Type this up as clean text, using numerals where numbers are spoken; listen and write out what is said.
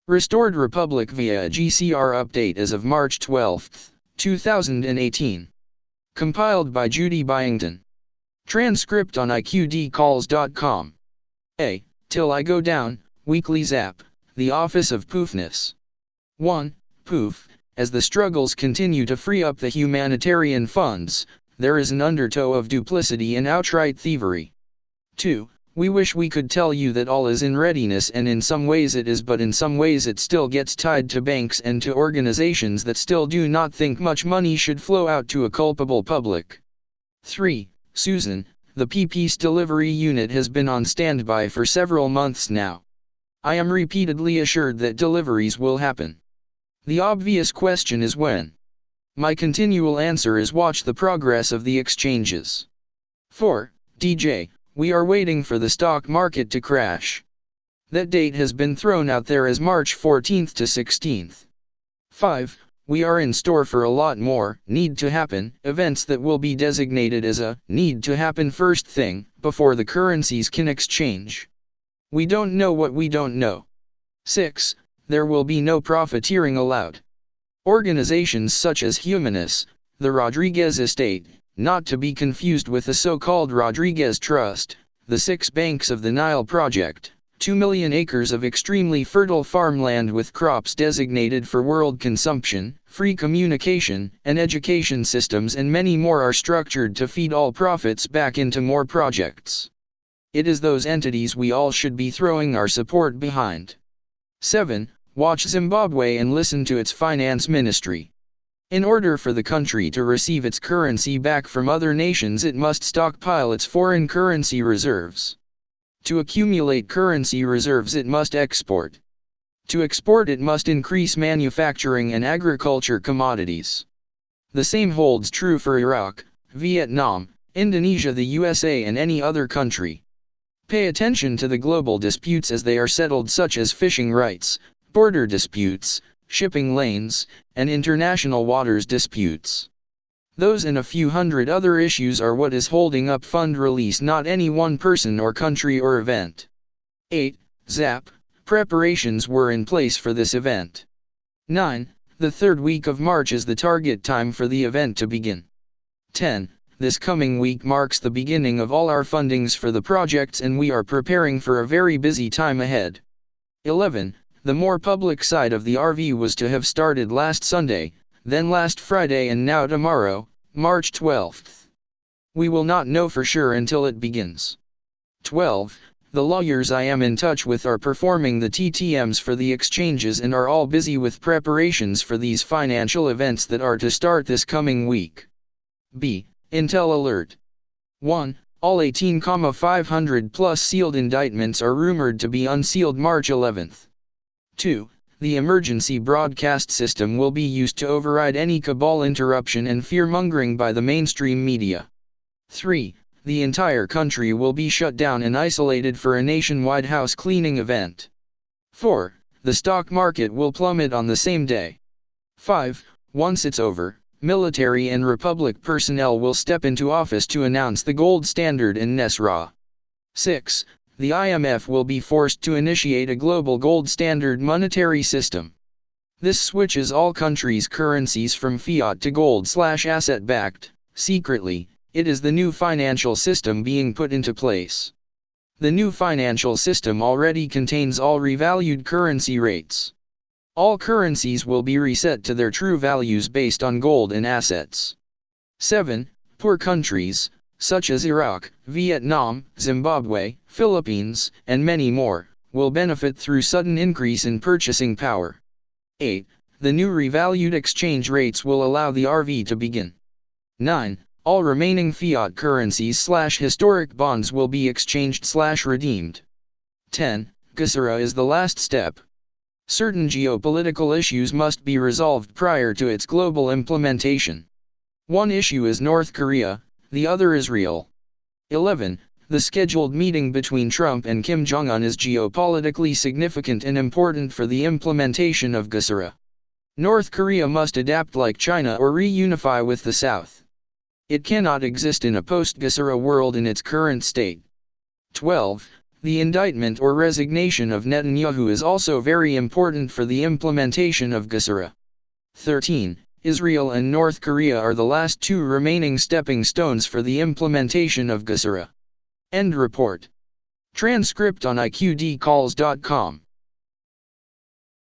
Restored Republic via GCR update as of March 12, 2018. Compiled by Judy Byington. Transcript on iqdcalls.com. A. Till I Go Down, Weekly Zap, The Office of Poofness. 1. Poof. As the struggles continue to free up the humanitarian funds, there is an undertow of duplicity and outright thievery. 2. We wish we could tell you that all is in readiness, and in some ways it is, but in some ways it still gets tied to banks and to organizations that still do not think much money should flow out to a culpable public. 3. Susan, the PP's delivery unit has been on standby for several months now. I am repeatedly assured that deliveries will happen. The obvious question is when. My continual answer is watch the progress of the exchanges. 4. DJ, we are waiting for the stock market to crash. That date has been thrown out there as March 14th to 16th. 5. We are in store for a lot more need to happen events that will be designated as a need to happen first thing before the currencies can exchange. We don't know what we don't know. 6. There will be no profiteering allowed. Organizations such as Humanus, the Rodriguez Estate, not to be confused with the so-called Rodriguez Trust, the 6 banks of the Nile Project, 2 million acres of extremely fertile farmland with crops designated for world consumption, free communication and education systems, and many more are structured to feed all profits back into more projects. It is those entities we all should be throwing our support behind. 7. Watch Zimbabwe and listen to its finance ministry. In order for the country to receive its currency back from other nations, it must stockpile its foreign currency reserves. To accumulate currency reserves, it must export. To export, it must increase manufacturing and agriculture commodities. The same holds true for Iraq, Vietnam, Indonesia, the USA, and any other country. Pay attention to the global disputes as they are settled, such as fishing rights, border disputes, shipping lanes, and international waters disputes. Those and a few hundred other issues are what is holding up fund release, not any one person or country or event. 8. Zap. Preparations were in place for this event. 9. The third week of March is the target time for the event to begin. 10. This coming week marks the beginning of all our fundings for the projects, and we are preparing for a very busy time ahead. 11. The more public side of the RV was to have started last Sunday, then last Friday, and now tomorrow, March 12th. We will not know for sure until it begins. 12. The lawyers I am in touch with are performing the TTMs for the exchanges and are all busy with preparations for these financial events that are to start this coming week. B. Intel alert. 1. All 18,500 plus sealed indictments are rumored to be unsealed March 11th. 2. The emergency broadcast system will be used to override any cabal interruption and fear-mongering by the mainstream media. 3. The entire country will be shut down and isolated for a nationwide house cleaning event. 4. The stock market will plummet on the same day. 5. Once it's over, military and republic personnel will step into office to announce the gold standard in Nesra. 6. The IMF will be forced to initiate a global gold standard monetary system. This switches all countries' currencies from fiat to gold/asset-backed. Secretly, it is the new financial system being put into place. The new financial system already contains all revalued currency rates. All currencies will be reset to their true values based on gold and assets. 7. Poor countries, such as Iraq, Vietnam, Zimbabwe, Philippines, and many more, will benefit through sudden increase in purchasing power. 8. The new revalued exchange rates will allow the RV to begin. 9. All remaining fiat currencies/historic bonds will be exchanged/redeemed. 10. GCR is the last step. Certain geopolitical issues must be resolved prior to its global implementation. One issue is North Korea, the other Israel. 11. The scheduled meeting between Trump and Kim Jong-un is geopolitically significant and important for the implementation of GCR. North Korea must adapt like China or reunify with the South. It cannot exist in a post-GCR world in its current state. 12. The indictment or resignation of Netanyahu is also very important for the implementation of GCR. 13. Israel and North Korea are the last two remaining stepping stones for the implementation of GCR. End report. Transcript on iqdcalls.com.